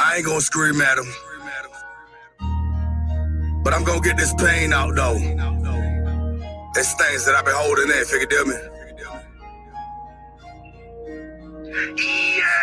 I ain't gonna scream at him, but I'm gonna get this pain out though. It's things that I've been holding in, figure me.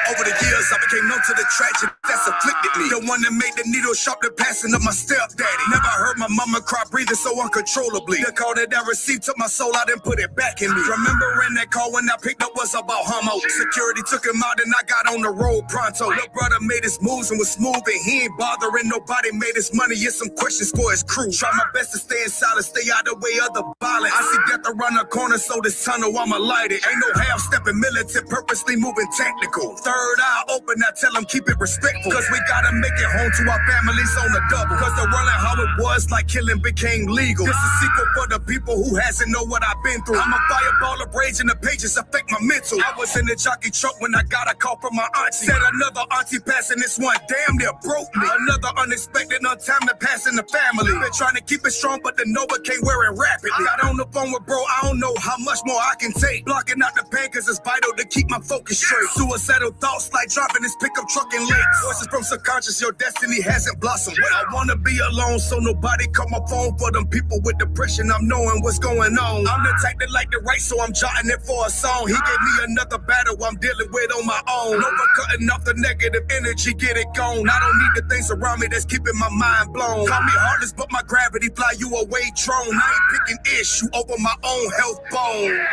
Over the years, I became numb to the tragedy that's afflicted me. The one that made the needle sharp, the passing of my stepdaddy. Never heard my mama cry, breathing so uncontrollably. The call that I received took my soul out and put it back in me. Remembering that call when I picked up was about homo. Security took him out and I got on the road pronto. Little brother made his moves and was smooth and he ain't bothering nobody. Made his money, it's some questions for his crew. Try my best to stay in silence, stay out the way of the violence. I see death around the corner, so this tunnel I'ma light it. Ain't no half-stepping militant, purposely moving tactical. Third eye open, I tell them keep it respectful. Cause we gotta make it home to our families on the double. Cause the world and how it was, like killing became legal. This is sequel for the people who hasn't know what I've been through. I'm a fireball of rage and the pages affect my mental. I was in the jockey truck when I got a call from my auntie. Said another auntie passing, this one damn near broke me. Another unexpected untimely pass in the family. Been trying to keep it strong, but the Nova can't wear it rapidly. Got on the phone with bro, I don't know how much more I can take. Blocking out the pain cause it's vital to keep my focus straight. Suicidal thoughts like driving this pickup truck in lakes. Voices from subconscious, your destiny hasn't blossomed. I wanna be alone so nobody call my phone. For them people with depression, I'm knowing what's going on. I'm the type that like to write, so I'm jotting it for a song. He gave me another battle I'm dealing with on my own. Nova cutting off the negative energy, get it gone. I don't need the things around me that's keeping my mind blown. Call me heartless, but my gravity fly you away drone. I ain't picking issue over my own health bone.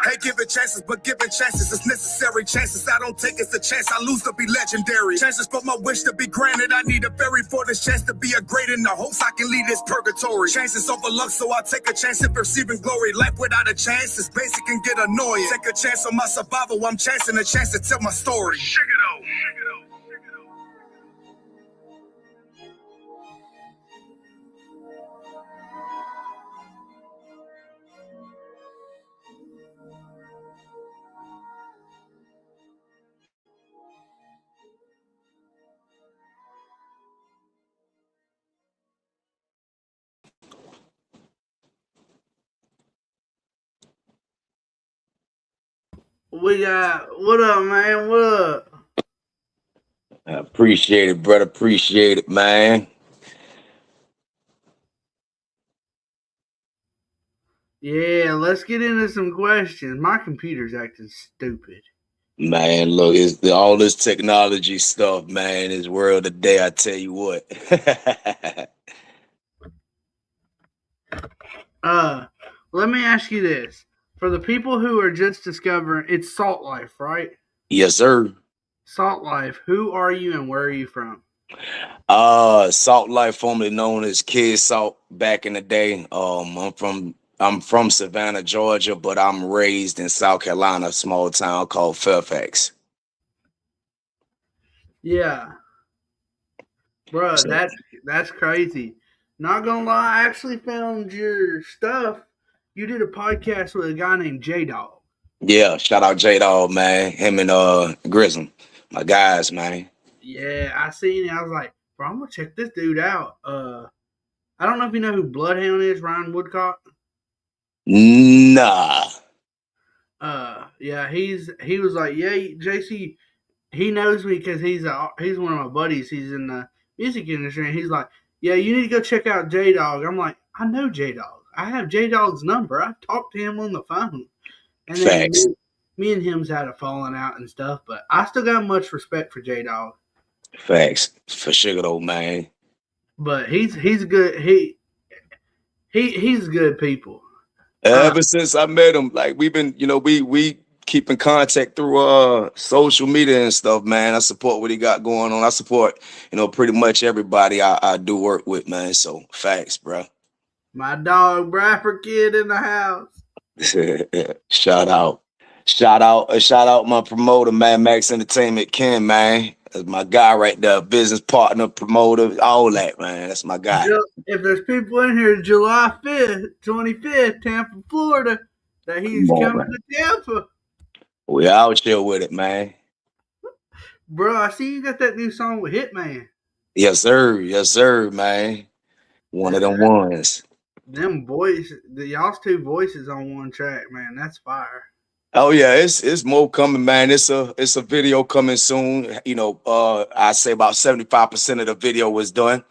Hey, giving chances, but giving chances is necessary. Chances I don't take, it's a chance I lose to be legendary. Chances for my wish to be granted. I need a ferry for this chance to be a great in the hopes I can lead this purgatory. Chances overlooked, so I take a chance at receiving glory. Life without a chance is basic and get annoying. Take a chance on my survival, I'm chancing a chance to tell my story. We got, what up, man? What up? I appreciate it, brother. Appreciate it, man. Yeah, let's get into some questions. My computer's acting stupid. Man, look, it's all this technology stuff, man. This world today, I tell you what. Let me ask you this. For the people who are just discovering, it's Salt Life, right? Yes, sir. Salt Life, who are you and where are you from? Salt Life, formerly known as Kid Salt back in the day. I'm from Savannah, Georgia, but I'm raised in South Carolina, a small town called Fairfax. Yeah. Bro, So, that's crazy. Not gonna lie, I actually found your stuff. You did a podcast with a guy named J-Dog. yeah, shout out J-Dog, man. Him and Grissom, my guys, man. Yeah, I seen it. I was like, bro, I'm gonna check this dude out. I don't know if you know who Bloodhound is, Ryan Woodcock. Nah. Yeah, he was like, yeah, JC, he knows me because he's one of my buddies. He's in the music industry, and he's like, yeah, you need to go check out J Dog. I'm like, I know J Dog. I have J Dog's number. I've talked to him on the phone. And then Facts. me and him's had a falling out and stuff, but I still got much respect for J Dog. Facts. For sure though, man. But he's good. He's good people. Ever since I met him, like we've been, we keep in contact through social media and stuff, man. I support what he got going on. I support, pretty much everybody I do work with, man. So facts, bro. My dog Bradford Kid in the house. Shout out my promoter, man, Max Entertainment Ken, man. That's my guy right there, business partner, promoter, all that, man. That's my guy. If there's people in here July 5th, 25th, Tampa, Florida, that he's coming to Tampa. We out here with it, man. Bro, I see you got that new song with Hitman. Yes, sir, man. One of them ones. Them y'all's two voices on one track, man. That's fire. Oh yeah, it's more coming, man. It's a video coming soon. I say about 75% of the video was done.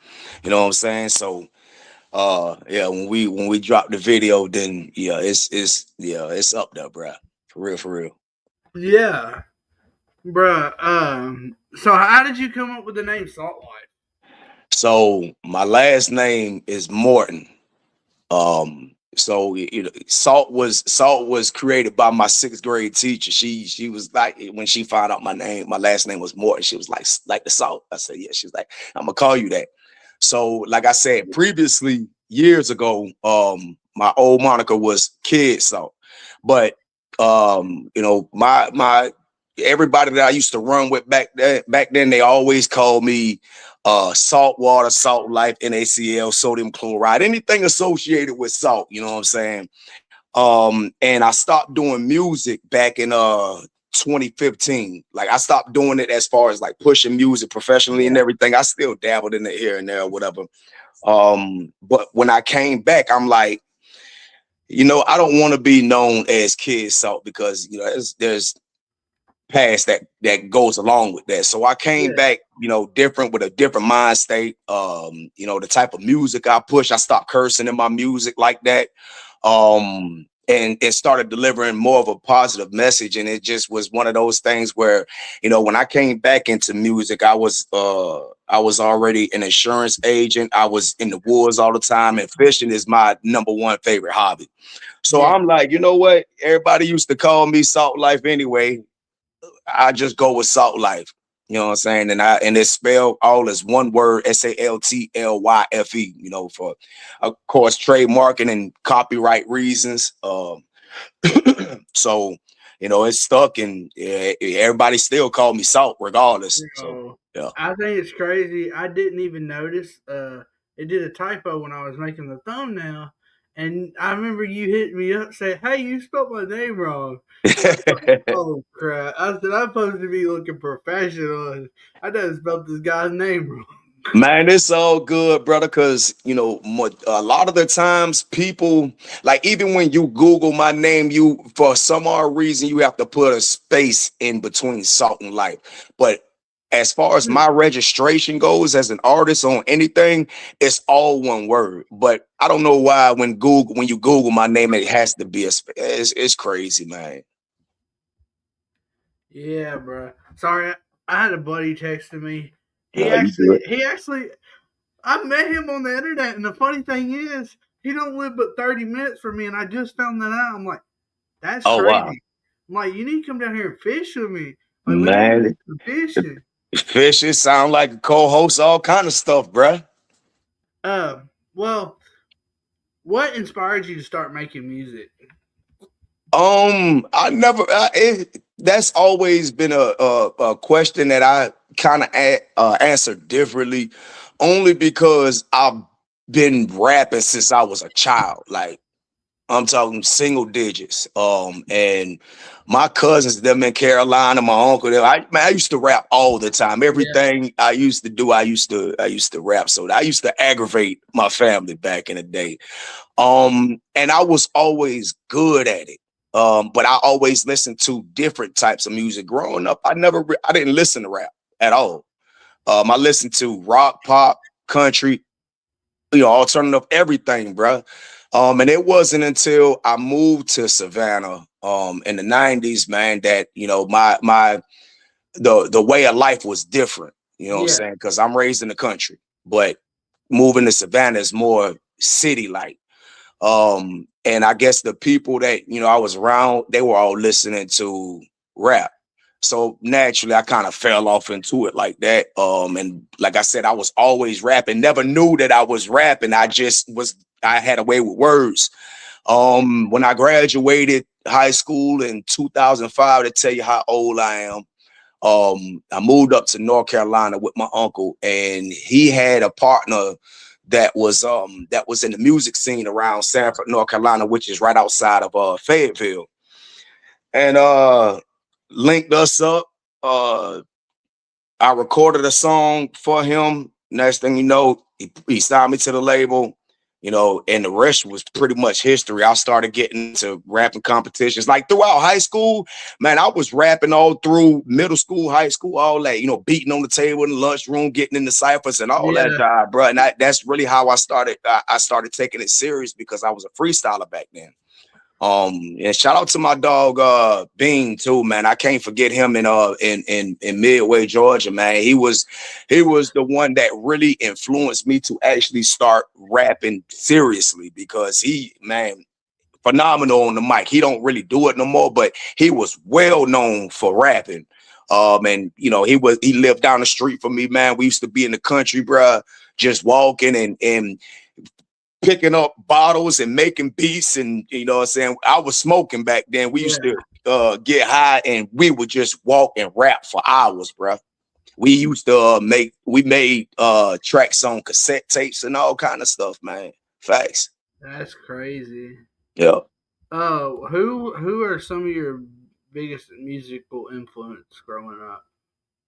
You know what I'm saying? So yeah, when we drop the video, then yeah, it's up there, bruh. For real, for real. Yeah, bruh. So how did you come up with the name Salt Life? So my last name is Morton. Salt was created by my sixth grade teacher. She was like, when she found out my last name was Morton, she was like the salt. I said, yeah. She's like, I'm gonna call you that. So, like I said previously, years ago, my old moniker was Kid Salt. But my everybody that I used to run with back then, they always called me salt water, salt life, NaCl, sodium chloride, anything associated with salt, you know what I'm saying? And I stopped doing music back in 2015. Like I stopped doing it as far as like pushing music professionally and everything. I still dabbled in it here and there or whatever. But when I came back, I'm like, I don't want to be known as Kid Salt because there's past that goes along with that. So I came Yeah, back, different with a different mind state. The type of music I push, I stopped cursing in my music like that. And it started delivering more of a positive message. And it just was one of those things where, when I came back into music, I was already an insurance agent. I was in the woods all the time, and fishing is my number one favorite hobby. So yeah, I'm like, you know what? Everybody used to call me Salt Life anyway. I just go with Salt Life. You know what I'm saying? And it's spelled all as one word, SALTLYFE, for of course trademarking and copyright reasons. So it's stuck, and everybody still call me Salt regardless. So bro. yeah. I think it's crazy. I didn't even notice. It did a typo when I was making the thumbnail, and I remember you hitting me up saying, "Hey, you spelled my name wrong." Oh crap! I said I'm supposed to be looking professional, and I done spelled this guy's name wrong. Man, it's all good, brother. Because a lot of the times people, like, even when you Google my name, you for some odd reason you have to put a space in between Salt and Life. But as far as my registration goes as an artist on anything, it's all one word. But I don't know why when you Google my name, it has to be a space. It's crazy, man. Yeah, bro. Sorry, I had a buddy texting me. He No, you actually, good. he actually, I met him on the internet, and the funny thing is, he don't live but 30 minutes from me, and I just found that out. I'm like, that's Oh wow, crazy. I'm like, you need to come down here and fish with me. Like, we need to man. do some fishing. Fishes sound like a co-host, all kind of stuff, bruh. Well, what inspired you to start making music? I never. That's always been a question that I kind of answer differently, only because I've been rapping since I was a child. Like I'm talking single digits. And my cousins, them in Carolina, my uncle, them, I used to rap all the time. Yeah, Everything I used to do, I used to rap. So I used to aggravate my family back in the day. And I was always good at it. But I always listened to different types of music. Growing up, I didn't listen to rap at all. I listened to rock, pop, country, alternative, everything, bro. And it wasn't until I moved to Savannah, in the '90s, man, that the way of life was different. You know what I'm yeah, saying? Because I'm raised in the country, but moving to Savannah is more city like. And I guess the people that I was around, they were all listening to rap. So naturally I kind of fell off into it like that. And like I said, I was always rapping, never knew that I was rapping. I had a way with words. When I graduated high school in 2005, to tell you how old I am, I moved up to North Carolina with my uncle, and he had a partner that was in the music scene around Sanford, North Carolina, which is right outside of Fayetteville. And linked us up. Uh I recorded a song for him. Next thing you know, he signed me to the label. and the rest was pretty much history. I started getting into rapping competitions like throughout high school. Man, I was rapping all through middle school, high school, all that, beating on the table in the lunchroom, getting in the ciphers and all that Yeah. job, bro. And that's really how I started. I started taking it serious because I was a freestyler back then. And shout out to my dog Bean too, man. I can't forget him in Midway, Georgia, man. He was the one that really influenced me to actually start rapping seriously because he, man, phenomenal on the mic. He don't really do it no more, but he was well known for rapping. And he lived down the street from me, man. We used to be in the country, bruh, just walking and picking up bottles and making beats, and what I'm saying, I was smoking back then. We used to get high and we would just walk and rap for hours, bro. We used to made tracks on cassette tapes and all kind of stuff, man. Facts. That's crazy. Yeah. Who are some of your biggest musical influence growing up?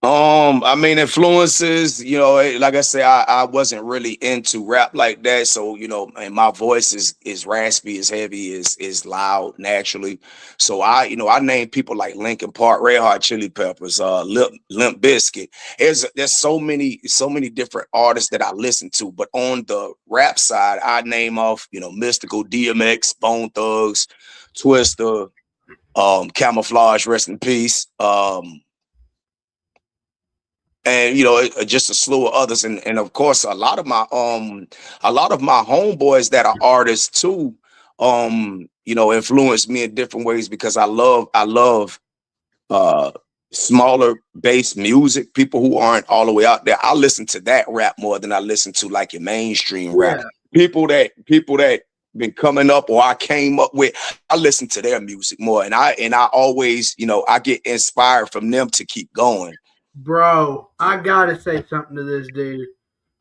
I mean, influences, like I say, I wasn't really into rap like that. So, and my voice is raspy, is heavy, is loud naturally. So I named people like Linkin Park, Red Hot Chili Peppers, Limp Bizkit. There's so many different artists that I listen to. But on the rap side, I name off, Mystical, DMX, Bone Thugs, Twister, Camouflage, rest in peace. And just a slew of others, and of course a lot of my homeboys that are artists too, influenced me in different ways because I love smaller bass music, people who aren't all the way out there. I listen to that rap more than I listen to like your mainstream rap. People that been coming up or I came up with, I listen to their music more, and I always, I get inspired from them to keep going. Bro, I gotta say something to this dude.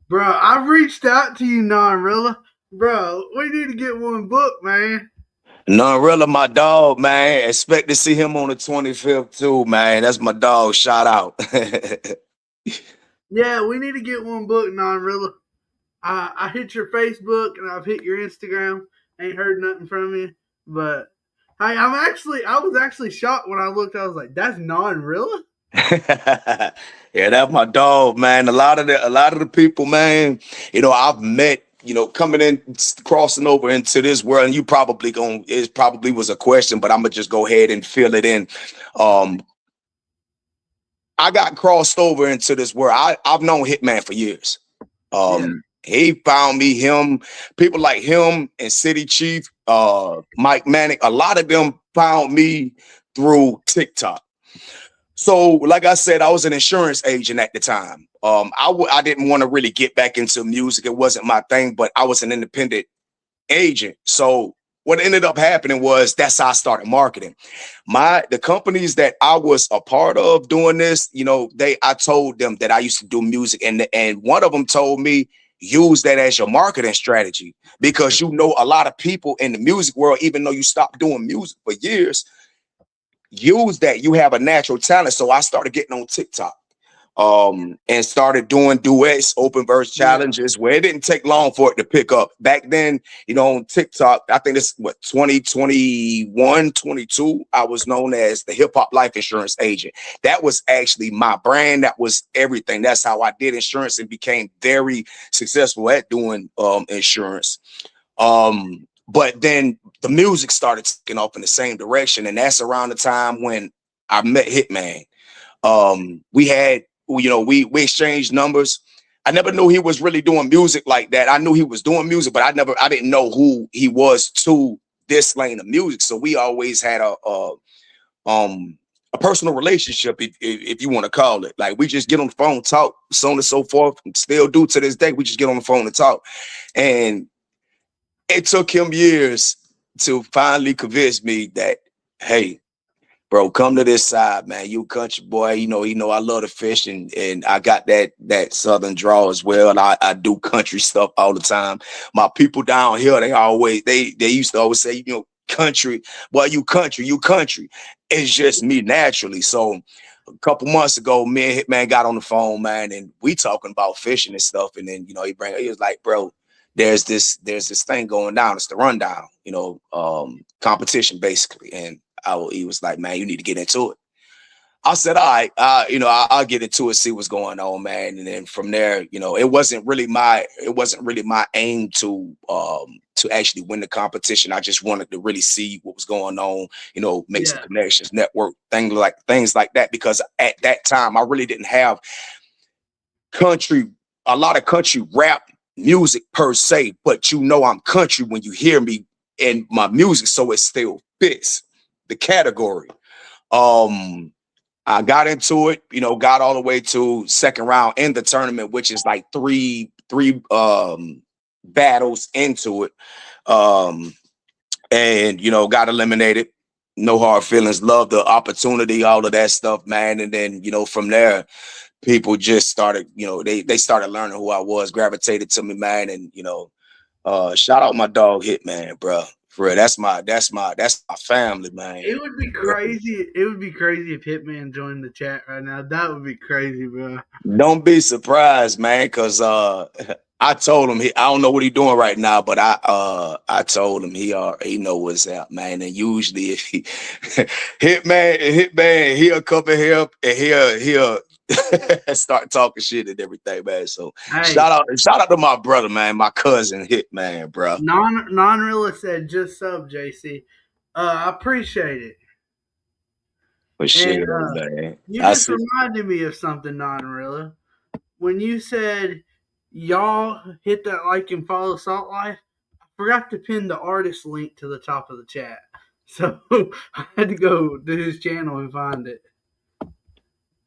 Bro, I reached out to you, Narilla. Bro, we need to get one book, man. Narilla, my dog, man. Expect to see him on the 25th too, man. That's my dog. Shout out. Yeah, we need to get one book, Narilla. I hit your Facebook and I've hit your Instagram. Ain't heard nothing from you, but I was actually shocked when I looked. I was like, "That's Narilla." Yeah, that's my dog, man. A lot of the people, man, I've met, coming in, crossing over into this world, and it probably was a question, but I'm gonna just go ahead and fill it in. I got crossed over into this world. I've known Hitman for years. He found me, people like him and City Chief, Mike Manic, a lot of them found me through TikTok. So, like I said, I was an insurance agent at the time. I didn't want to really get back into music. It wasn't my thing, but I was an independent agent. So what ended up happening was that's how I started marketing. The companies that I was a part of doing this, I told them that I used to do music, and one of them told me, use that as your marketing strategy because a lot of people in the music world, even though you stopped doing music for years, use that. You have a natural talent. So I started getting on TikTok and started doing duets, open verse challenges, where it didn't take long for it to pick up. Back then, on TikTok, I think it's 2021, 22, I was known as the hip hop life insurance agent. That was actually my brand. That was everything. That's how I did insurance and became very successful at doing insurance. But then the music started taking off in the same direction. And that's around the time when I met Hitman. We exchanged numbers. I never knew he was really doing music like that. I knew he was doing music, but I didn't know who he was to this lane of music. So we always had a personal relationship, if you want to call it. Like we just get on the phone, talk, so on and so forth, and still do to this day. We just get on the phone and talk. And it took him years to finally convince me that, hey, bro, come to this side, man. You country boy, I love to fish, and I got that southern draw as well. And I do country stuff all the time. My people down here, they used to always say, country, boy, you country. It's just me naturally. So a couple months ago, me and Hitman got on the phone, man, and we talking about fishing and stuff. And then, he was like, bro, there's this thing going down. It's the rundown, competition basically. And he was like, man, you need to get into it. I said, all right, I'll get into it, see what's going on, man. And then from there, it wasn't really my aim to actually win the competition. I just wanted to really see what was going on, make some connections, network, things like that. Because at that time, I really didn't have a lot of country rap music per se, but I'm country when you hear me in my music, so it still fits the category. I got into it, got all the way to second round in the tournament, which is like three battles into it. And got eliminated. No hard feelings, love the opportunity, all of that stuff, man. And then, from there, people just started, they started learning who I was, gravitated to me, man. And, shout out my dog Hitman, bro. For real, that's my family, man. It would be crazy. It would be crazy if Hitman joined the chat right now. That would be crazy, bro. Don't be surprised, man, because I told him I don't know what he's doing right now, but I told him he know what's up, man. And usually if he Hitman, he'll come in here and he'll start talking shit and everything, man. So Hey, shout out to my brother, man, my cousin Hitman, bro. Non-Rilla said just sub, JC. I appreciate it. For sure, man. You just reminded me of something, Non-Rilla. When you said y'all hit that like and follow Salt Life, I forgot to pin the artist link to the top of the chat. So I had to go to his channel and find it.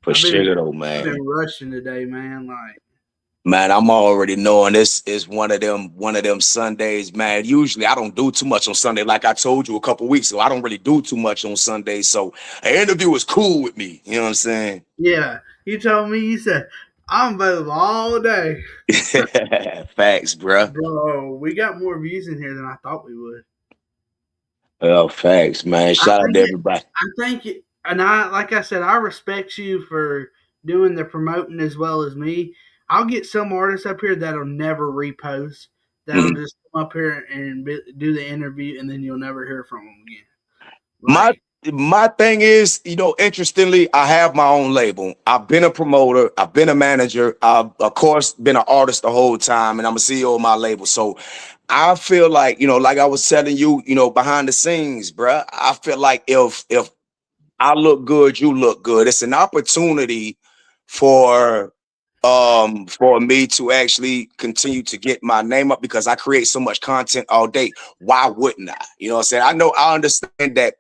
For sure, man. I've been rushing today, man. Man, I'm already knowing this is one of them Sundays, man. Usually I don't do too much on Sunday. Like I told you a couple weeks ago, I don't really do too much on Sundays. So an interview is cool with me. You know what I'm saying? Yeah. You told me, you said, I'm available all day. Facts, bro. Bro, we got more views in here than I thought we would. Well, facts, man. Shout out to everybody. I think it, and like I said, I respect you for doing the promoting as well as me. I'll get some artists up here that'll never repost. That'll just come up here and do the interview, and then you'll never hear from them again. My thing is, interestingly, I have my own label. I've been a promoter. I've been a manager. I've, of course, been an artist the whole time, and I'm a CEO of my label. So I feel like, like I was telling you, behind the scenes, bruh, I feel like if I look good, you look good. It's an opportunity for me to actually continue to get my name up because I create so much content all day. Why wouldn't I? You know what I'm saying? I understand that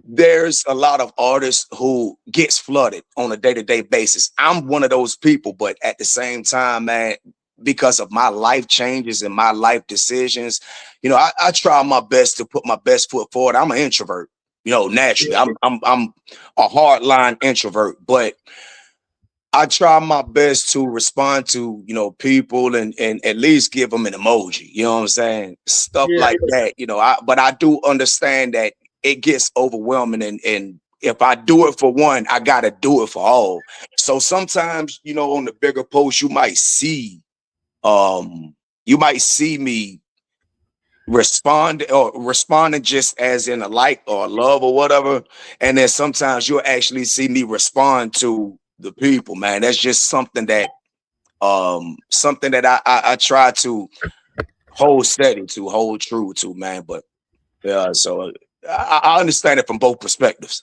there's a lot of artists who gets flooded on a day-to-day basis. I'm one of those people, but at the same time, man, because of my life changes and my life decisions, I try my best to put my best foot forward. I'm an introvert, naturally. I'm a hardline introvert, but I try my best to respond to, people and at least give them an emoji, you know what I'm saying? Stuff like that, but I do understand that it gets overwhelming and if I do it for one, I got to do it for all. So sometimes, on the bigger post, you might see me responding just as in a like or a love or whatever. And then sometimes you'll actually see me respond to the people, man. That's just something that I try to hold steady to, hold true to, man. But yeah, so I understand it from both perspectives.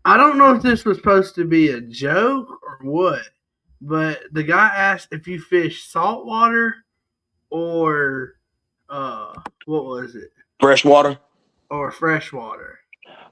I don't know if this was supposed to be a joke or what, but the guy asked if you fish saltwater or what was it? Freshwater or freshwater.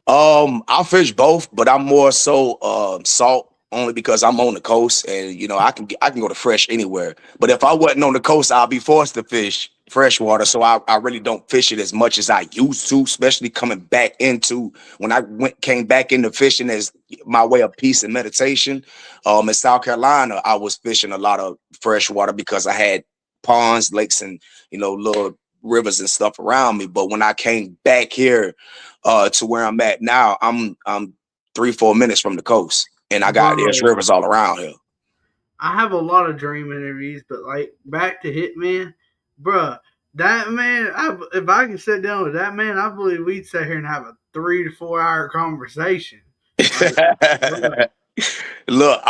I fish both, but I'm more so salt only because I'm on the coast and I can go to fresh anywhere. But if I wasn't on the coast, I'll be forced to fish freshwater. So I really don't fish it as much as I used to, especially coming back into when I came back into fishing as my way of peace and meditation. In South Carolina, I was fishing a lot of freshwater because I had ponds, lakes, and little rivers and stuff around me. But when I came back here to where I'm at now, I'm 3-4 minutes from the coast. And there's rivers all around here. I have a lot of dream interviews, but like back to Hitman, Bruh, that man, if I could sit down with that man, I believe we'd sit here and have a 3 to 4 hour conversation. Like, bruh,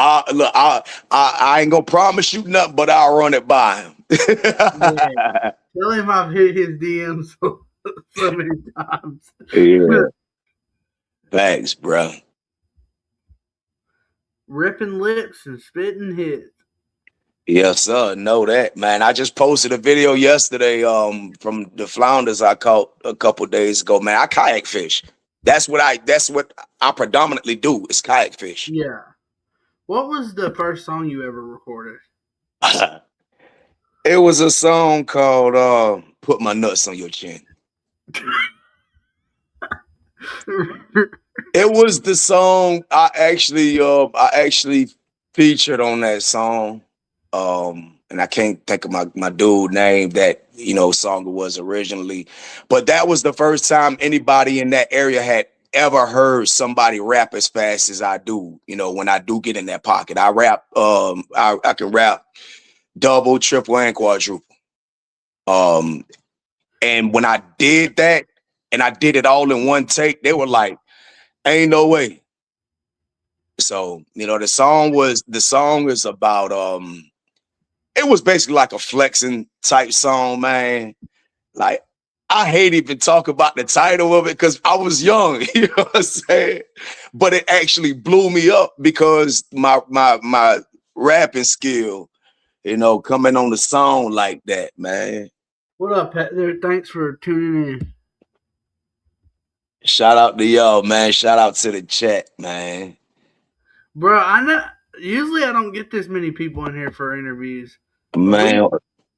I ain't gonna promise you nothing, but I'll run it by him. yeah. Tell him I've hit his DMs so many times. Yeah, thanks, bro. Ripping lips and spitting hits. Yes, sir. Know that, man. I just posted a video yesterday from the flounders I caught a couple days ago. Man, I kayak fish. That's what I predominantly do is kayak fish. Yeah. What was the first song you ever recorded? It was a song called Put My Nuts on Your Chin. It was the song I actually featured on that song. And I can't think of my dude name that song it was originally, but that was the first time anybody in that area had ever heard somebody rap as fast as I do. When I do get in that pocket, I rap. I can rap double, triple, and quadruple. And when I did that, and I did it all in one take, they were like, "Ain't no way." So the song is about it was basically like a flexing type song, man. Like, I hate even talk about the title of it because I was young, you know what I'm saying? But it actually blew me up because my rapping skill, coming on the song like that, man. What up, Pat? There, thanks for tuning in. Shout out to y'all, man. Shout out to the chat, man. Bro, I know usually I don't get this many people in here for interviews. Man,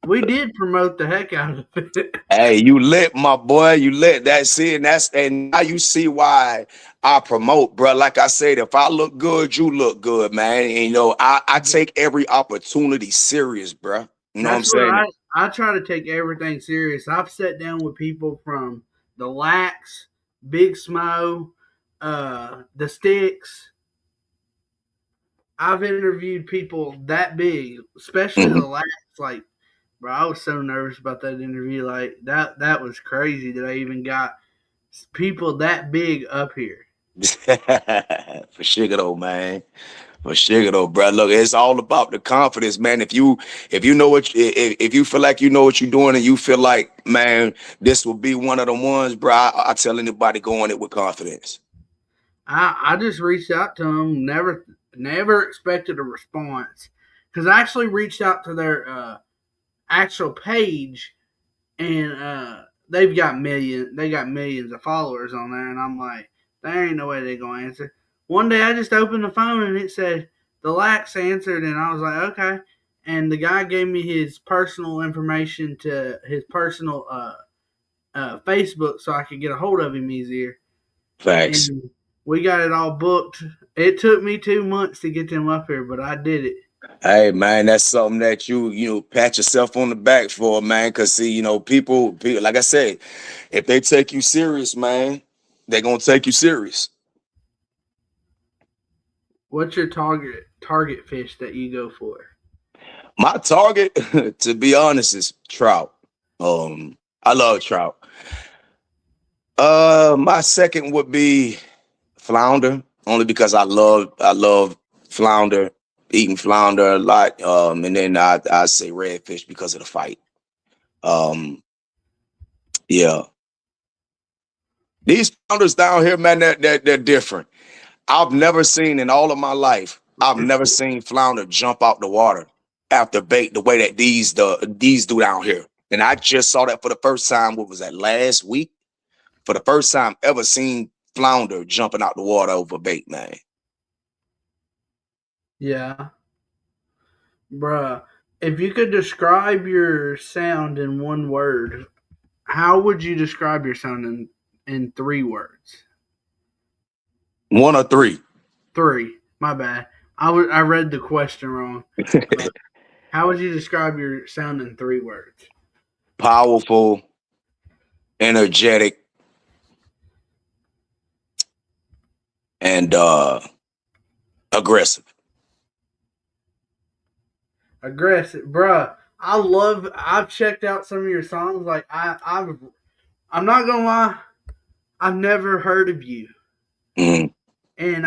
We did promote the heck out of it. hey, you lit, my boy. You lit. That's it. And now you see why I promote, bro. Like I said, if I look good, you look good, man. And I take every opportunity serious, bro. You know what I'm saying? I try to take everything serious. I've sat down with people from the Lax, Big Smo, the Sticks. I've interviewed people that big, especially the Lax. Like, bro, I was so nervous about that interview. Like that was crazy that I even got people that big up here. For sure, though, man. For sure, though, bro. Look, it's all about the confidence, man. If you know if you feel like you know what you're doing and you feel like, man, this will be one of the ones, bro. I tell anybody go on it with confidence. I just reached out to them. Never expected a response because I actually reached out to their actual page, and they got millions of followers on there, and I'm like, there ain't no way they're gonna answer. One day I just opened the phone and it said the Lax answered, and I was like, okay. And the guy gave me his personal information to his personal Facebook so I could get a hold of him easier. Facts. And we got it all booked. It took me 2 months to get them up here, but I did it. Hey, man, that's something that you pat yourself on the back for, man. Cause see, people, like I said, if they take you serious, man, they're gonna take you serious. What's your target fish that you go for? My target, to be honest, is trout. I love trout. My second would be flounder, only because I love flounder, eating flounder a lot. And then I say redfish because of the fight. Yeah. These flounders down here, man, they're different. I've never seen in all of my life, I've never seen flounder jump out the water after bait the way that these do down here. And I just saw that for the first time. What was that, last week? For the first time ever seen flounder jumping out the water over bait, man. Yeah. Bruh, if you could describe your sound in one word, how would you describe your sound in 3 words? 1 or 3? 3. My bad. I read the question wrong. How would you describe your sound in 3 words? Powerful, energetic, and aggressive. Aggressive, bruh. I've checked out some of your songs. Like I'm not gonna lie, I've never heard of you. Mm, And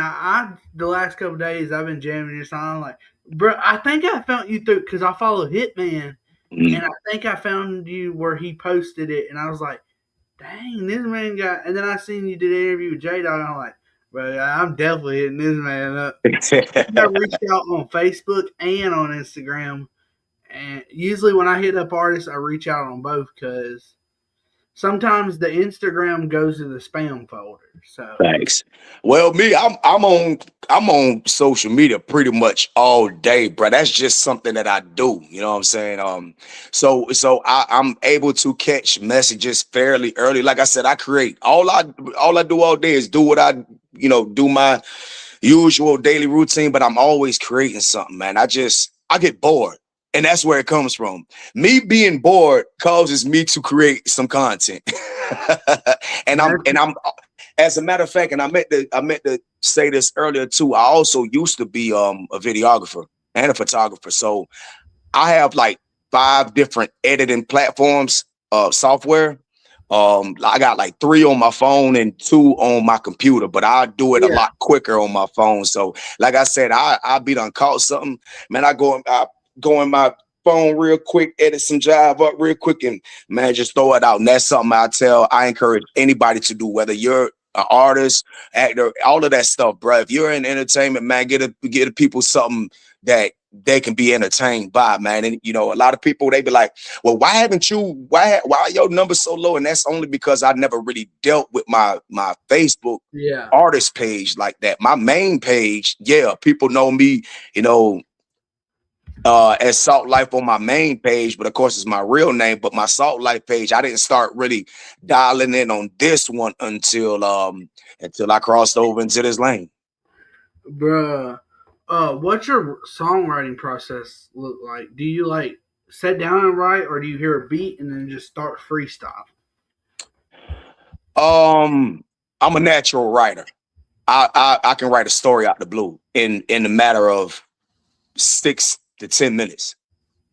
the last couple days I've been jamming your song. Like, bro, I think I found you through because I follow Hitman, mm. and I think I found you where he posted it, and I was like, dang, this man got. And then I seen you did an interview with J Dog, and I'm like, bro, I'm definitely hitting this man up. I reached out on Facebook and on Instagram, and usually when I hit up artists, I reach out on both because sometimes the Instagram goes to the spam folder. So Thanks. Well, me, I'm on social media pretty much all day, bro. That's just something that I do. You know what I'm saying? I'm able to catch messages fairly early. Like I said, I create. All I do all day is do what I, do my usual daily routine, but I'm always creating something, man. I get bored. And that's where it comes from. Me being bored causes me to create some content. and I'm as a matter of fact, and I meant to say this earlier too. I also used to be a videographer and a photographer. So I have like 5 different editing platforms, software. I got like 3 on my phone and 2 on my computer, but I do it a yeah, lot quicker on my phone. So, like I said, I be done caught something, man. I go in my phone real quick, edit some jive up real quick, and man, just throw it out. And that's something I encourage anybody to do, whether you're an artist, actor, all of that stuff, bro. If you're in entertainment, man, get people something that they can be entertained by, man. And a lot of people, they be like, well, why are your numbers so low? And that's only because I never really dealt with my Facebook yeah. artist page like that. My main page, yeah, people know me, you know, as Salt Life on my main page, but of course it's my real name. But my Salt Life page, I didn't start really dialing in on this one until I crossed over into this lane. Bruh, what's your songwriting process look like? Do you like sit down and write, or do you hear a beat and then just start freestyle? I'm a natural writer. I can write a story out the blue in a matter of 6 to 10 minutes.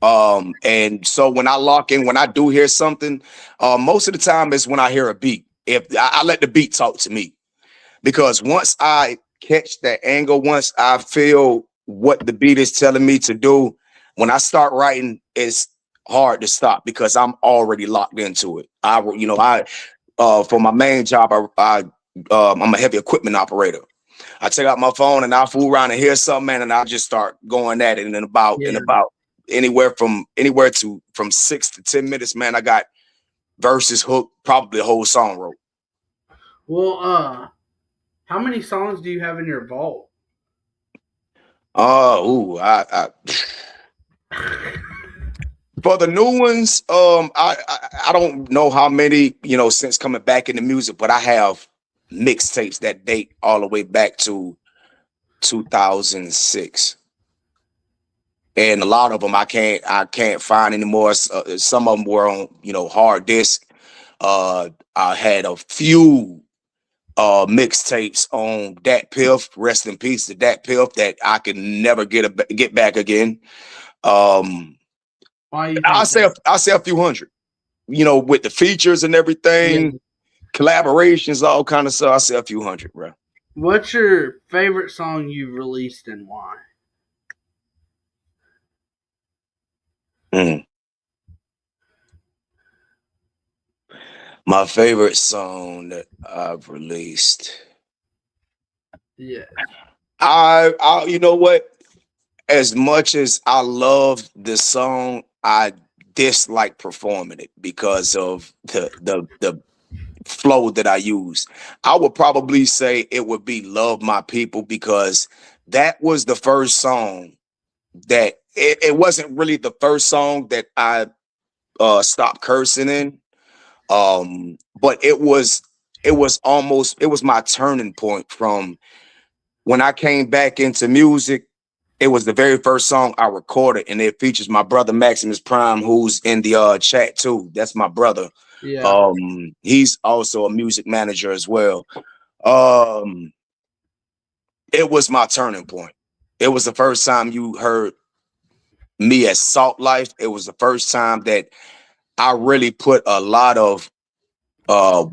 And so when I lock in, when I do hear something, most of the time it's when I hear a beat. If I let the beat talk to me, because once I catch that angle, once I feel what the beat is telling me to do, when I start writing, it's hard to stop because I'm already locked into it. For my main job, I'm a heavy equipment operator. I take out my phone and I fool around and hear something, man, and I just start going at it. And in Yeah. about from 6 to 10 minutes, man, I got verses, hook, probably the whole song wrote. Well, how many songs do you have in your vault? For the new ones, I don't know how many, since coming back into music, but I have mixtapes that date all the way back to 2006. And a lot of them I can't find anymore. Some of them were on, hard disk. I had a few mixtapes on Dat Piff, rest in peace to Dat Piff, that I can never get back again. Why you I think say that? I say a few hundred, with the features and Yeah. everything, collaborations, all kind of stuff. I say a few hundred, bro. What's your favorite song you've released and why? Mm. My favorite song that I've released. Yeah. You know what? As much as I love the song, I dislike performing it because of the flow that I use. I would probably say it would be Love My People, because that was the first song that it wasn't really the first song that I stopped cursing in. But it was my turning point from when I came back into music. It was the very first song I recorded, and it features my brother Maximus Prime, who's in the chat too. That's my brother. Yeah. He's also a music manager as well. Um, it was my turning point. It was the first time you heard me at Salt Life. It was the first time that I really put a lot of uh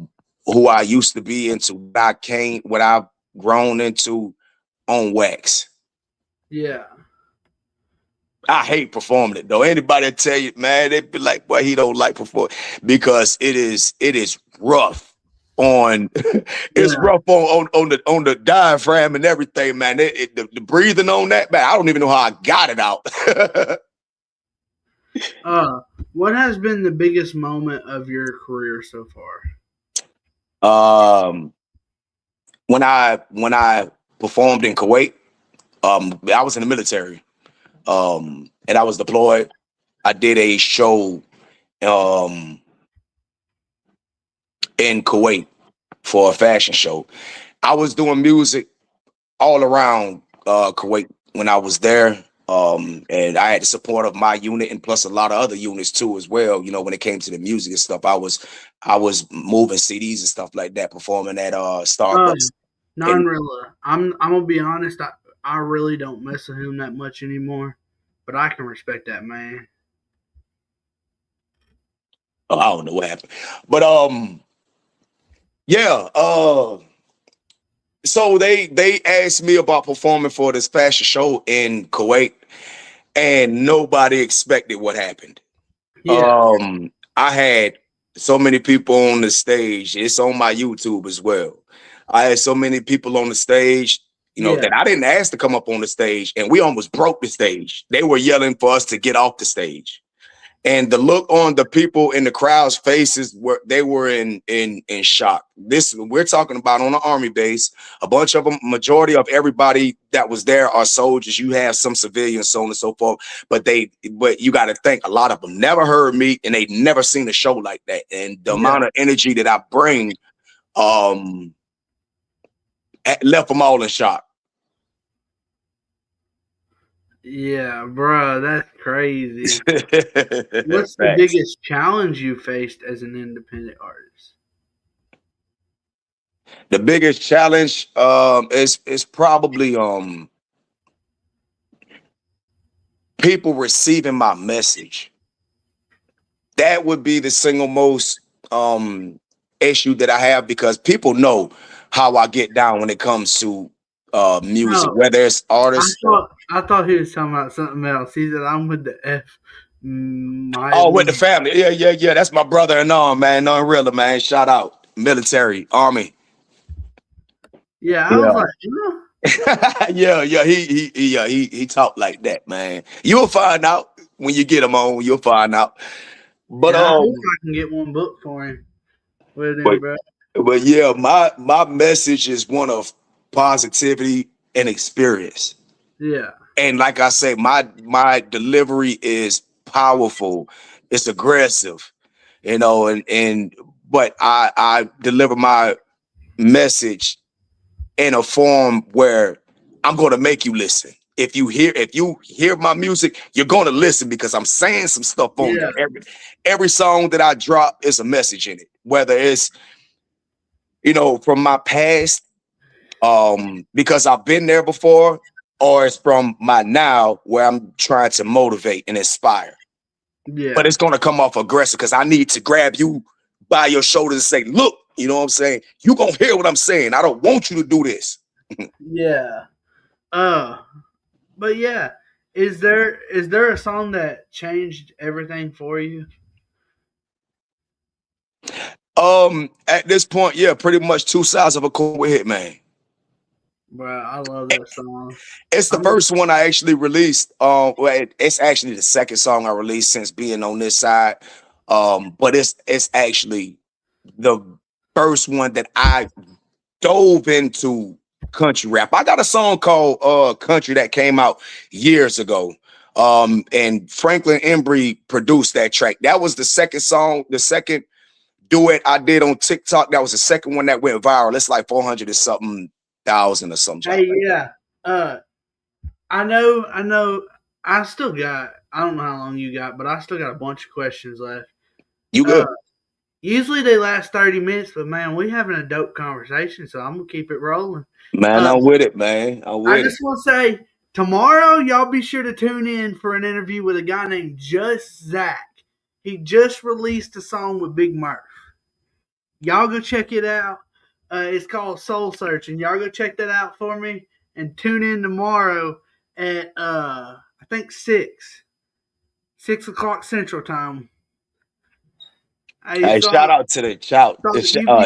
who I used to be into, what I've grown into on wax. Yeah. I hate performing it though. Anybody that tell you, man, they be like, "Boy, he don't like perform," because it is rough on it's Yeah. rough on the diaphragm and everything, man. The breathing on that, man. I don't even know how I got it out. What has been the biggest moment of your career so um, when I performed in Kuwait, I was in the military, and I was deployed. I did a show um in Kuwait for a fashion show. I was doing music all around Kuwait when I was there. And I had the support of my unit and plus a lot of other units too as well. You know, when it came to the music and stuff, I was moving CDs and stuff like that, performing at far? Starbucks. And Non-Rilla. I'm gonna be honest. I really don't mess with him that much anymore, but I can respect that man. I don't know what happened, but yeah. So they asked me about performing for this fashion show in Kuwait, and nobody expected what happened. Yeah. I had so many people on the stage. It's on my YouTube as well. I had so many people on the stage, Yeah. that I didn't ask to come up on the stage, and we almost broke the stage. They were yelling for us to get off the stage. And the look on the people in the crowd's faces were in shock. This we're talking about on an army base. A bunch of them, majority of everybody that was there are soldiers. You have some civilians, so on and so forth. But you got to think a lot of them never heard me and they never seen a show like that. And the Yeah. amount of energy that I bring, left them all in shock. Yeah, bro, that's crazy. What's the Facts. biggest challenge you faced as an independent artist? The biggest challenge is probably people receiving my message. That would be the single most issue that I have because people know how I get down when it comes to music, No, whether it's artists. I thought he was talking about something else. He said I'm with the F. My Oh, with the family. Yeah. That's my brother and all, man. None realer, man. Shout out. Military, army. Yeah, I was Yeah. like, Yeah. He talked like that, man. You'll find out when you get him on. You'll find out. But yeah, I hope I can get one book for him with him, but bro. but yeah, my message is one of positivity and experience. Yeah, And like I say, my delivery is powerful. It's aggressive, and but I deliver my message in a form where I'm going to make you listen. If you hear my music, you're going to listen because I'm saying some stuff on yeah, there. Every song that I drop is a message in it, whether it's from my past, because I've been there before, or it's from my now where I'm trying to motivate and inspire. yeah, But it's going to come off aggressive because I need to grab you by your shoulders and say, look, you know what I'm saying? You're going to hear what I'm saying. I don't want you to do this. yeah. Uh, but yeah, is there a song that changed everything for you? At this point, yeah, pretty much two sides of a coin with Hitman. Bro, I love that song. It's the I'm, first one I actually released. It's actually the second song I released since being on this side. But it's actually the first one that I dove into country rap. I got a song called Country that came out years ago. And Franklin Embry produced that track. That was the second song, the second duet I did on TikTok. That was the second one that went viral. It's like 400 and something thousand or something. hey, yeah. Uh, I know. I still got. I don't know how long you got, but I still got a bunch of questions left. You Uh, good? Usually they last 30 minutes, but man, we having a dope conversation, so I'm gonna keep it rolling. Man, Uh, I'm with it, man. I'm I with it. just want to say Tomorrow, y'all be sure to tune in for an interview with a guy named Just Zach. He just released a song with Big Murph. Y'all go check it out. It's called Soul Searching. Y'all go check that out for me and tune in tomorrow at I think 6 o'clock Central Time. Hey, shout out to the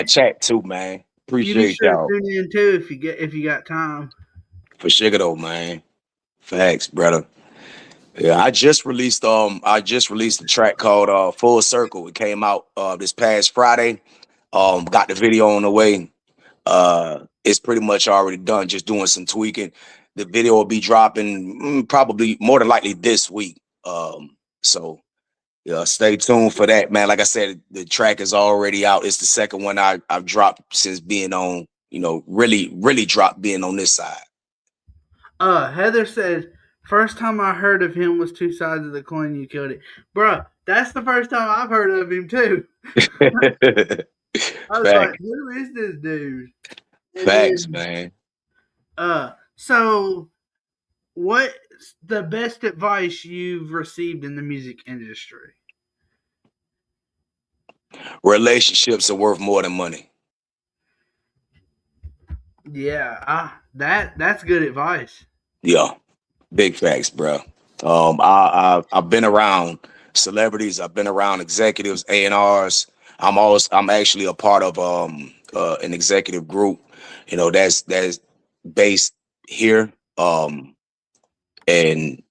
chat too, man. You be Appreciate sure to y'all tune in too if you got time. for sure though, man. Facts, brother. Yeah, I just released a track called Full Circle. It came out this past Friday. Got the video on the way. It's pretty much already done, just doing some tweaking. The video will be dropping probably more than likely this week. So yeah, stay tuned for that, man. Like I said, the track is already out. It's the second one I've dropped since being on, really dropped being on this side. Heather said, first time I heard of him was Two Sides of the Coin, You Killed It. Bruh, that's the first time I've heard of him too. I was like, who is this dude? Facts, man. So what's the best advice you've received in the music industry? Relationships are worth more than money. Yeah, that's good advice. Yeah, big facts, bro. I've been around celebrities. I've been around executives, A&Rs. I'm actually a part of an executive group. That's based here. And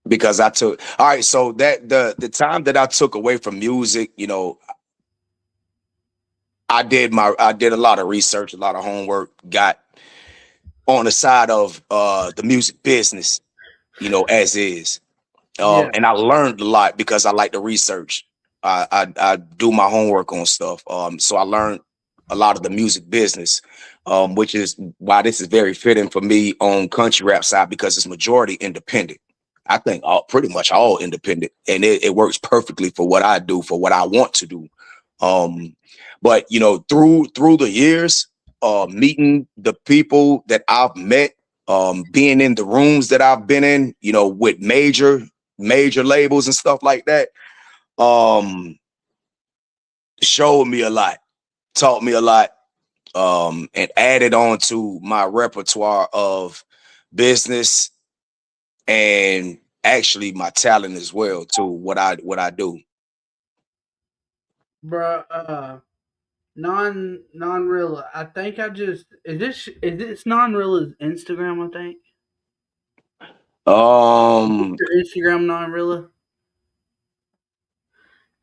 because I took all right, so that the time that I took away from music, I did a lot of research, a lot of homework, got on the side of the music business, as is. And I learned a lot because I like to research. I do my homework on stuff. So I learned a lot of the music business, which is why this is very fitting for me on country rap side because it's majority independent. I think pretty much all independent, and it works perfectly for what I do, for what I want to do. But through the years, meeting the people that I've met, being in the rooms that I've been in, with major labels and stuff like that, showed me a lot, taught me a lot, and added on to my repertoire of business and actually my talent as well to what I do. Bruh, non-real. I think is this non-real Instagram, I think. Your Instagram non-real.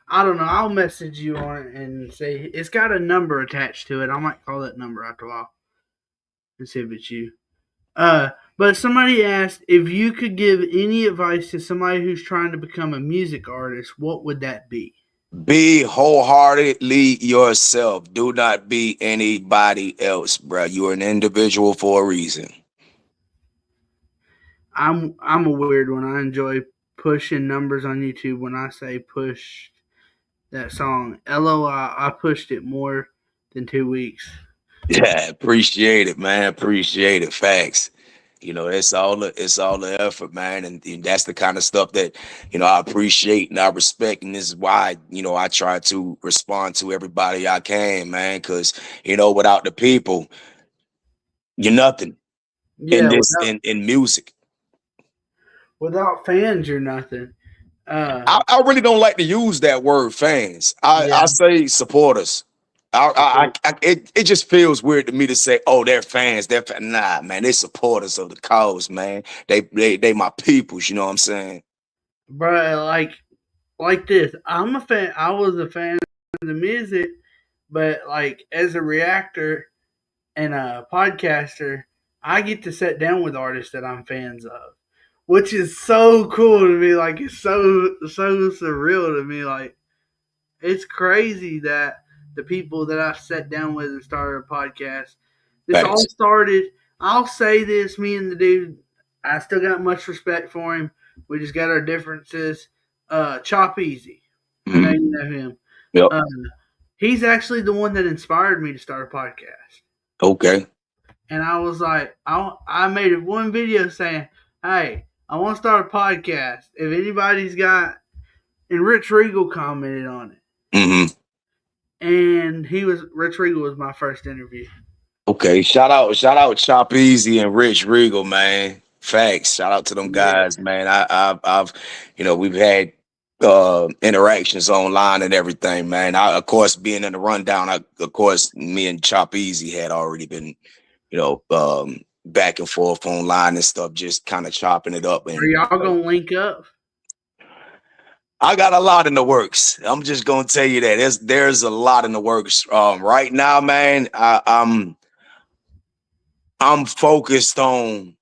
I don't know. I'll message you on it and say it's got a number attached to it. I might call that number after a while and see if it's you. But somebody asked if you could give any advice to somebody who's trying to become a music artist, what would that be? Be wholeheartedly yourself. Do not be anybody else, bro. You're an individual for a reason. I'm a weird one. I enjoy pushing numbers on YouTube. When I say push that song, LOI, I pushed it more than 2 weeks. Yeah, appreciate it, man. Appreciate it. Facts. It's all the effort, man, and that's the kind of stuff that I appreciate and I respect, and this is why I try to respond to everybody I can, man, because without the people, you're nothing in this in music. Without fans, you're nothing. I really don't like to use that word fans. I say supporters. It just feels weird to me to say, oh, they're fans. Nah, man, they're supporters of the cause, man. They my peoples, you know what I'm saying? Bro, like this. I'm a fan. I was a fan of the music, but like as a reactor and a podcaster, I get to sit down with artists that I'm fans of, which is so cool to me. Like it's so surreal to me. Like it's crazy that the people that I sat down with and started a podcast. This Thanks. all started. I'll say this: me and the dude, I still got much respect for him. We just got our differences. Chop Easy. I know you know him. Yep. He's actually the one that inspired me to start a podcast. Okay. and I was like, I made one video saying, "Hey, I want to start a podcast. If anybody's got," and Rich Regal commented on it, and Rich Regal was my first interview. Okay, shout out Chop Easy and Rich Regal, man. Facts. Shout out to them guys, man. I've we've had interactions online and everything, man. Of course, being in the rundown, of course, me and Chop Easy had already been, back and forth online and stuff, just kind of chopping it up. And are y'all gonna link up? I got a lot in the works. I'm just gonna tell you that there's a lot in the works. Right now, man, I'm focused on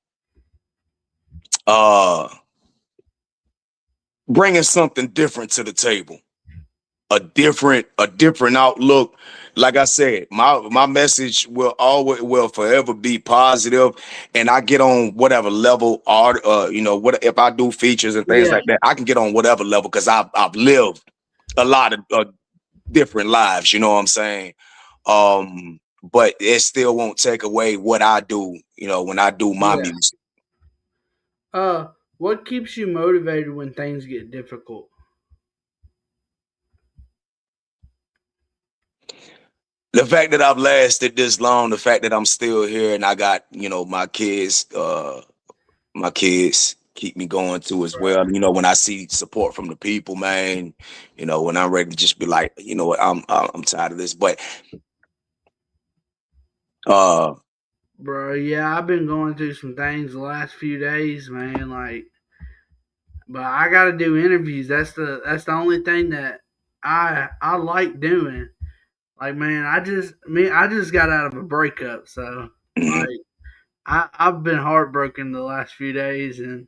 bringing something different to the table, a different outlook. Like I said, my message will forever be positive, and I get on whatever level art, what if I do features and things like that, I can get on whatever level because I've lived a lot of different lives. You know what I'm saying? But it still won't take away what I do. When I do my music. What keeps you motivated when things get difficult? The fact that I've lasted this long, the fact that I'm still here and I got, my kids keep me going too as well. When I see support from the people, man, when I'm ready to just be like, you know what, I'm tired of this. But bro, yeah, I've been going through some things the last few days, man. Like, but I got to do interviews. That's the only thing that I like doing. Like, man, I just got out of a breakup, so like I've been heartbroken the last few days, and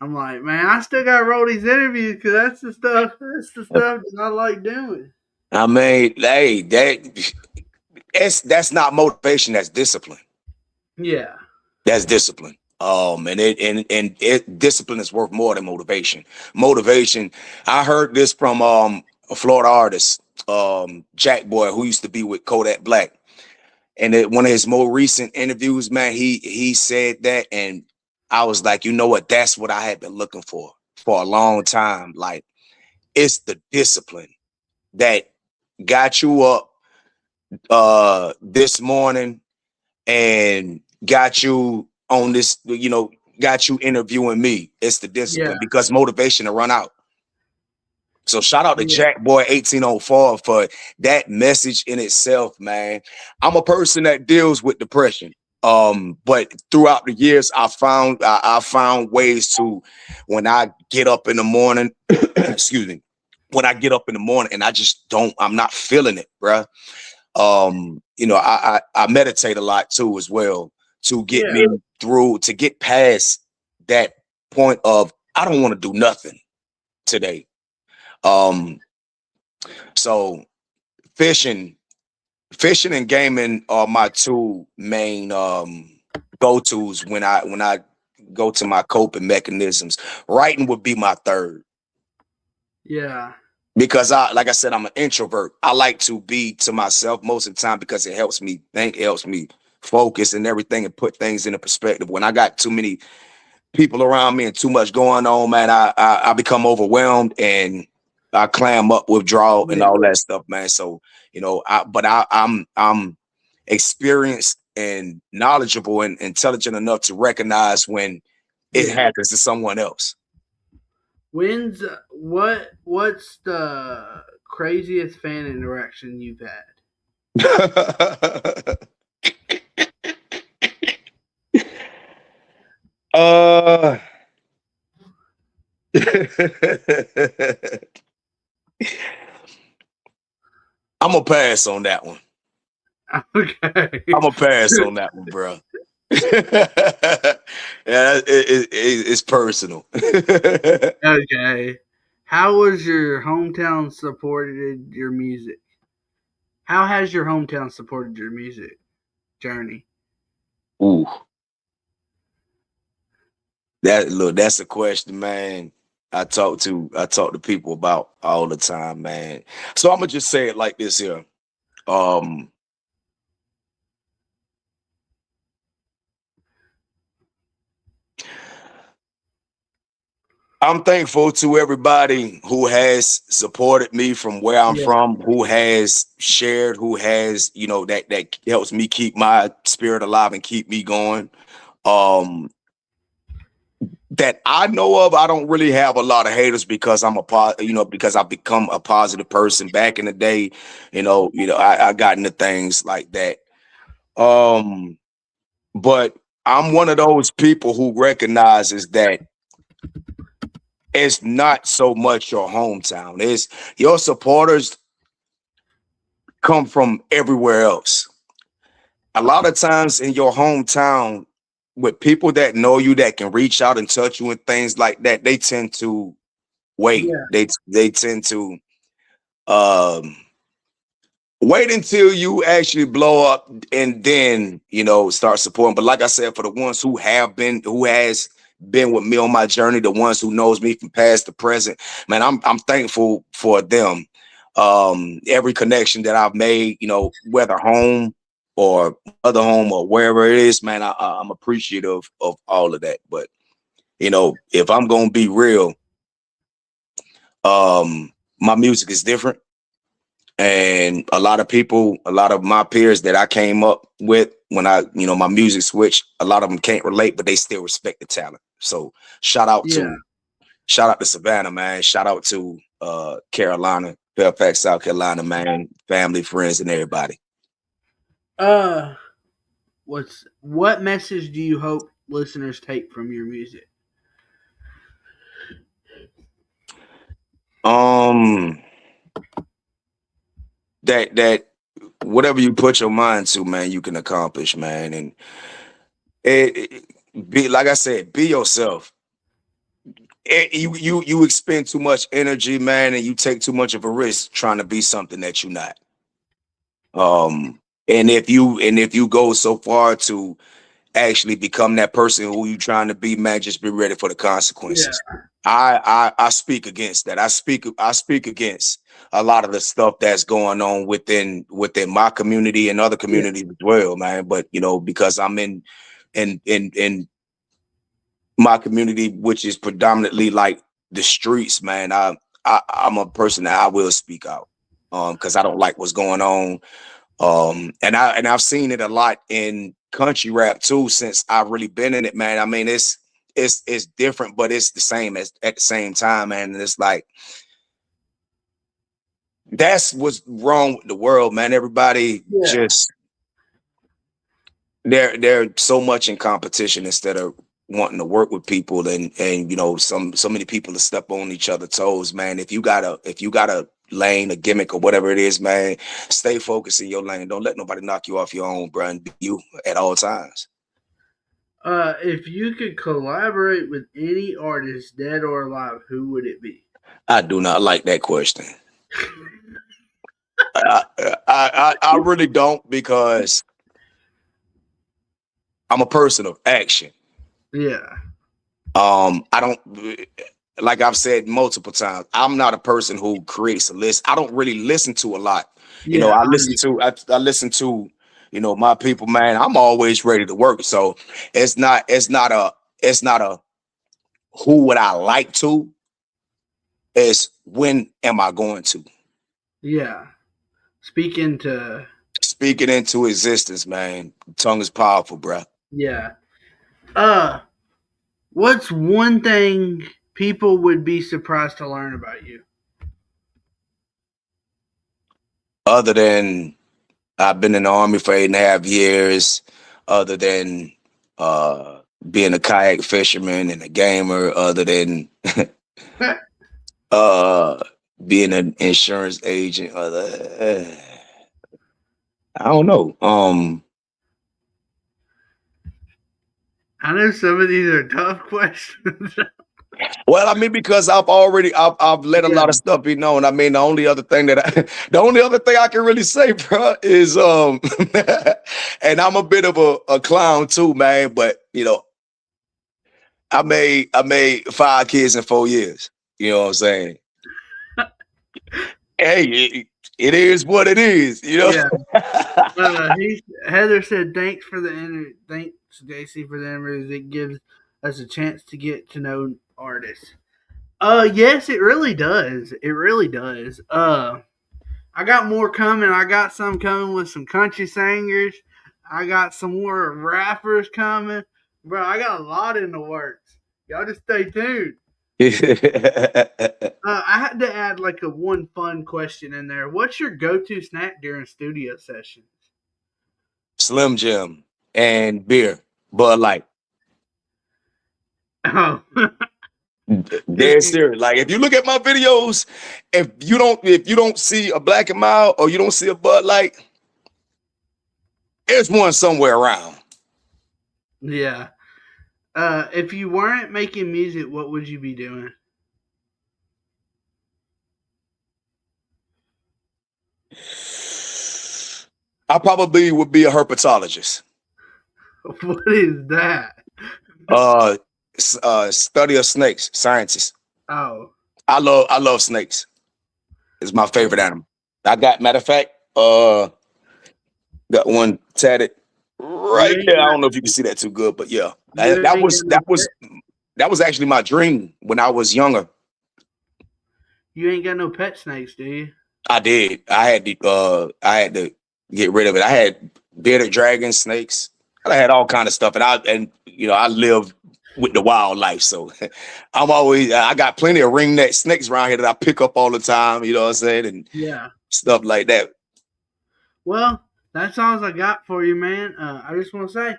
I'm like, man, I still got to roll these interviews because that's the stuff that I like doing. I mean, hey, that's not motivation, that's discipline. Yeah. That's discipline. And discipline is worth more than motivation. Motivation, I heard this from a Florida artist, Jack Boy, who used to be with Kodak Black. And one of his more recent interviews, man, he said that, and I was like, you know what? That's what I had been looking for a long time. Like, it's the discipline that got you up this morning and got you on this, got you interviewing me. It's the discipline because motivation to run out. So shout out to Jack Boy 1804 for that message in itself, man. I'm a person that deals with depression. But throughout the years, I found ways to, when I get up in the morning, excuse me, when I get up in the morning and I'm not feeling it, bruh. I meditate a lot too as well to get me through, to get past that point of I don't want to do nothing today. So fishing and gaming are my two main go-tos when I go to my coping mechanisms. Writing would be my third. Yeah. Because like I said, I'm an introvert. I like to be to myself most of the time because it helps me think, it helps me focus and everything and put things into perspective. When I got too many people around me and too much going on, man, I become overwhelmed and I clam up, withdraw, and all that stuff, man. So, I'm experienced and knowledgeable and intelligent enough to recognize when it happens to someone else. What's the craziest fan interaction you've had? I'm gonna pass on that one. Okay. I'm gonna pass on that one, bro. Yeah, it's personal. Okay. How was your hometown supported your music? How has your hometown supported your music journey? Ooh. That's a question, man. I talk to people about all the time, man. So I'm gonna just say it like this here. I'm thankful to everybody who has supported me from where I'm Yeah, from, who has shared, who has, that helps me keep my spirit alive and keep me going. Um, that I know of, I don't really have a lot of haters because because I've become a positive person. Back in the day, I got into things like that. Um, but I'm one of those people who recognizes that it's not so much your hometown. It's your supporters come from everywhere else. A lot of times in your hometown, with people that know you that can reach out and touch you and things like that, they tend to wait. yeah, They tend to um wait until you actually blow up and then start supporting. But like I said, for the ones who has been with me on my journey, the ones who knows me from past to present, man, I'm thankful for them. Every connection that I've made, whether home or other home or wherever it is, man, I'm appreciative of all of that. But if I'm gonna be real, my music is different. And a lot of my peers that I came up with when my music switched, a lot of them can't relate, but they still respect the talent. So shout out yeah. to shout out to Savannah, man. Shout out to Carolina, Fairfax, South Carolina, man, family, friends, and everybody. Uh, what message do you hope listeners take from your music? Um that whatever you put your mind to, man, you can accomplish, man. And be like I said, be yourself. You expend too much energy, man, and you take too much of a risk trying to be something that you're not. And if you go so far to actually become that person who you trying to be, man, just be ready for the Yeah, consequences. I speak against that. I speak against a lot of the stuff that's going on within my community and other yeah, communities as well, man. But because I'm in my community, which is predominantly like the streets, man, I'm a person that I will speak out, because I don't like what's going on. And I've seen it a lot in country rap too, since I've really been in it, man. I mean, it's different, but it's the same as at the same time, man. And it's like that's what's wrong with the world, man. Everybody yeah. just they're so much in competition instead of wanting to work with people, and so many people to step on each other's toes, man. If you got a lane, a gimmick, or whatever it is, man, stay focused in your lane. Don't let nobody knock you off your own, bro, and be you at all times. If you could collaborate with any artist, dead or alive, who would it be? I do not like that question. I really don't, because I'm a person of action. Yeah, I don't, like I've said multiple times, I'm not a person who creates a list. I don't really listen to a lot. yeah, I listen to, my people, man. I'm always ready to work. So it's not a who would I like to, it's when am I going to yeah. Speaking to, speak it into existence, man. Tongue is powerful, bro. yeah. Uh, what's one thing people would be surprised to learn about you? Other than I've been in the army for 8.5 years, other than being a kayak fisherman and a gamer, other than uh being an insurance agent, I don't know. I know some of these are tough questions. Well, I mean, because I've let a Yeah, lot of stuff be known. I mean, the only other thing I can really say, bro, is and I'm a bit of a clown too, man. But I made 5 kids in 4 years. You know what I'm saying? Hey, it is what it is. yeah. Heather said, Thanks, JC, for the interviews. It gives us a chance to get to know artists." Yes, it really does. It really does. I got more coming. I got some coming with some country singers. I got some more rappers coming. Bro, I got a lot in the works. Y'all just stay tuned. I had to add like a one fun question in there. What's your go-to snack during studio sessions? Slim Jim and beer, Bud Light. Oh, Dead serious. Like if you look at my videos, if you don't see a Black and Mild or you don't see a Bud Light, there's one somewhere around. yeah. If you weren't making music, what would you be doing? I probably would be a herpetologist. What is that? Study of snakes, scientist. Oh, I love snakes. It's my favorite animal. Matter of fact, got one tatted right there. I don't know if you can see that too good, but yeah, that was actually my dream when I was younger. You ain't got no pet snakes, do you? I did. I had to get rid of it. I had bearded dragon snakes. I had all kind of stuff, and I live with the wildlife, so I got plenty of ringneck snakes around here that I pick up all the time. You know what I'm saying, and Yeah. stuff like that. Well, that's all I got for you, man. I just want to say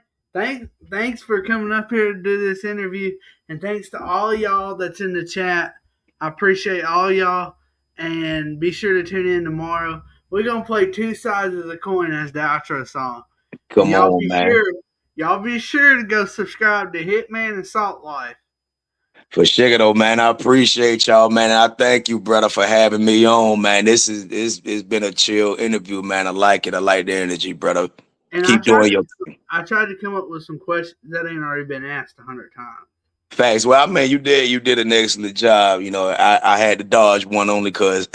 thanks for coming up here to do this interview, and thanks to all y'all that's in the chat. I appreciate all y'all, and be sure to tune in tomorrow. We're gonna play Two Sides of the Coin as the outro song. Come on, man. Y'all be sure to go subscribe to Hitman and Salt Life. For sure, though, man. I appreciate y'all, man. And I thank you, brother, for having me on, man. It's been a chill interview, man. I like it. I like the energy, brother. And Keep doing your thing. I tried to come up with some questions that ain't already been asked 100 times. Thanks. Well, I mean, you did an excellent job. You know, I had to dodge one only because,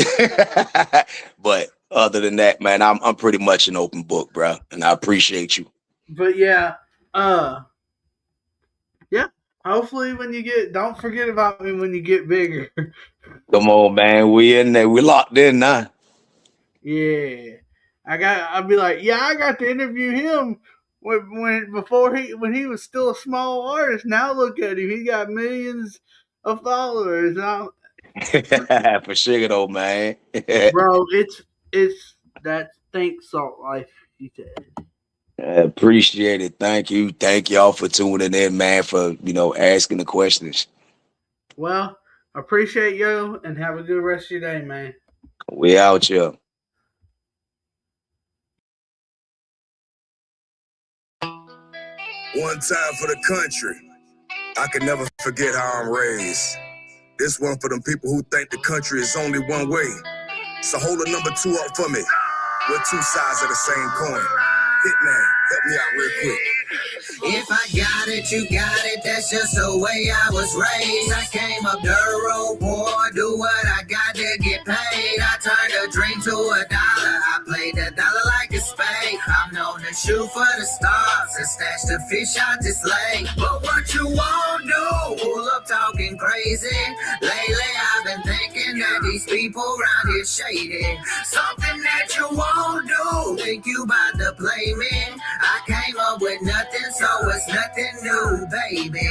but other than that, man, I'm pretty much an open book, bro, and I appreciate you. But yeah, yeah. Hopefully, don't forget about me when you get bigger. Come on, man. We in there. We locked in now. Yeah, I'll be like, yeah, I got to interview him when he was still a small artist. Now look at him; he got millions of followers. For sure, though, man. Bro, it's that thanks Salt Life. He said. I appreciate it. Thank you. Thank y'all for tuning in, man, for asking the questions. Well, appreciate you and have a good rest of your day, man. We out here. One time for the country. I can never forget how I'm raised. This one for them people who think the country is only one way. So hold a number 2 up for me. We're two sides of the same coin. Hitman, help me out real quick. If I got it, you got it, that's just the way I was raised. I came up the road poor, do what I got to get paid. I turned a dream to $1, I played the dollar like a spade. I'm known to shoot for the stars and stash the fish out this lake. But what you won't do, pull up talking crazy. Lately I've been thinking that these people around here shady. Something that you won't do, think you about to play me. I came up with nothing, so it's nothing new, baby.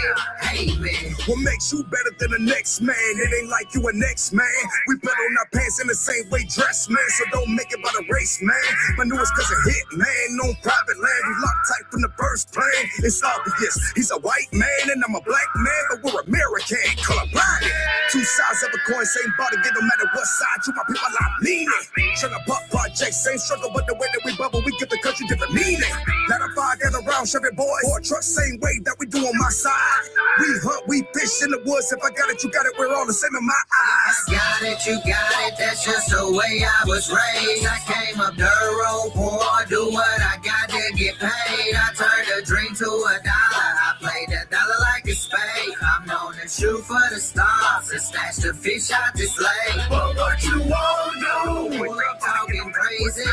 Hey, man. What makes you better than the next man? It ain't like you a next man. We put on our pants in the same way dressed, man. So don't make it by the race, man. My newest cousin hit, man, on private land. We locked tight from the first plane. It's obvious. He's a white man and I'm a black man, but we're American, color-blinded. Two sides of a coin, same body, get no matter what side. You my people, I mean it. Tryna buck projects, same struggle, but the way that we bubble, we give the country different meaning. Let a fire gather around, Chevy boys. Or truck, same way that we do on my side. We hunt, we fish in the woods. If I got it, you got it. We're all the same in my eyes. I got it, you got it. That's just the way I was raised. I came up the road poor, do what I got to get paid. I turned a dream to $1. I played the dollar like a spade. I'm known to shoot for the stars and stash the fish out this lake. But what you won't do, pull up talking crazy.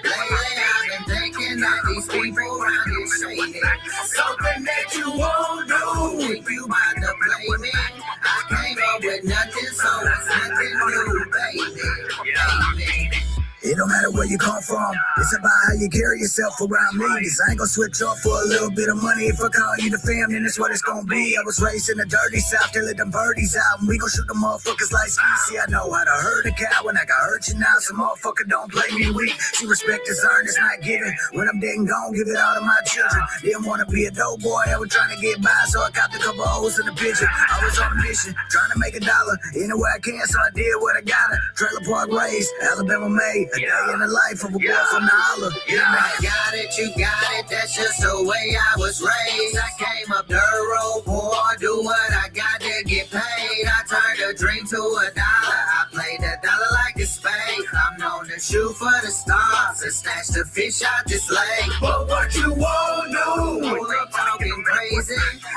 Lately I've been thinking that these people around here shady. Something that you won't do, if you about to play me. I came up with with nothing, so it's nothing new, baby. It don't matter where you come from, it's about how you carry yourself around me. Cause I ain't gonna switch up for a little bit of money. If I call you the fam, then that's what it's gonna be. I was raised in the dirty south, till let them birdies out. And we gon' shoot them motherfuckers like skis. See, I know how to herd a cow when I got hurt you now. Some motherfucker don't play me weak. See, respect is earned, it's not given. When I'm dead and gone, give it all to my children. Didn't wanna be a dope boy, I was trying to get by, so I copped a couple holes in the picture. I was on a mission, trying to make $1 any way I can, so I did what I gotta. Trailer park raised, Alabama made. A day in the life of a boy from the holler. I got it, you got it, that's just the way I was raised. I came up dirt road poor, do what I got to get paid. I turned a dream to $1. I played that dollar like a spade. I'm known to shoot for the stars and snatch the fish out this lake. But what you won't do, look talking crazy.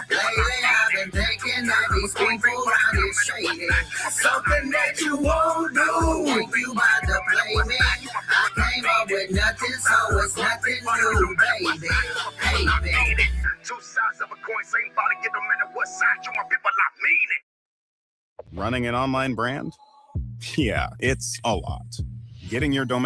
Lately I've been thinking that these people around here shady. Something that you won't do, if you about to play me. I came up with nothing, so it's nothing new, baby. Hey, baby. Two sides of a coin, same body, get them in what side you my people, I mean it. Running an online brand? Yeah, it's a lot. Getting your domain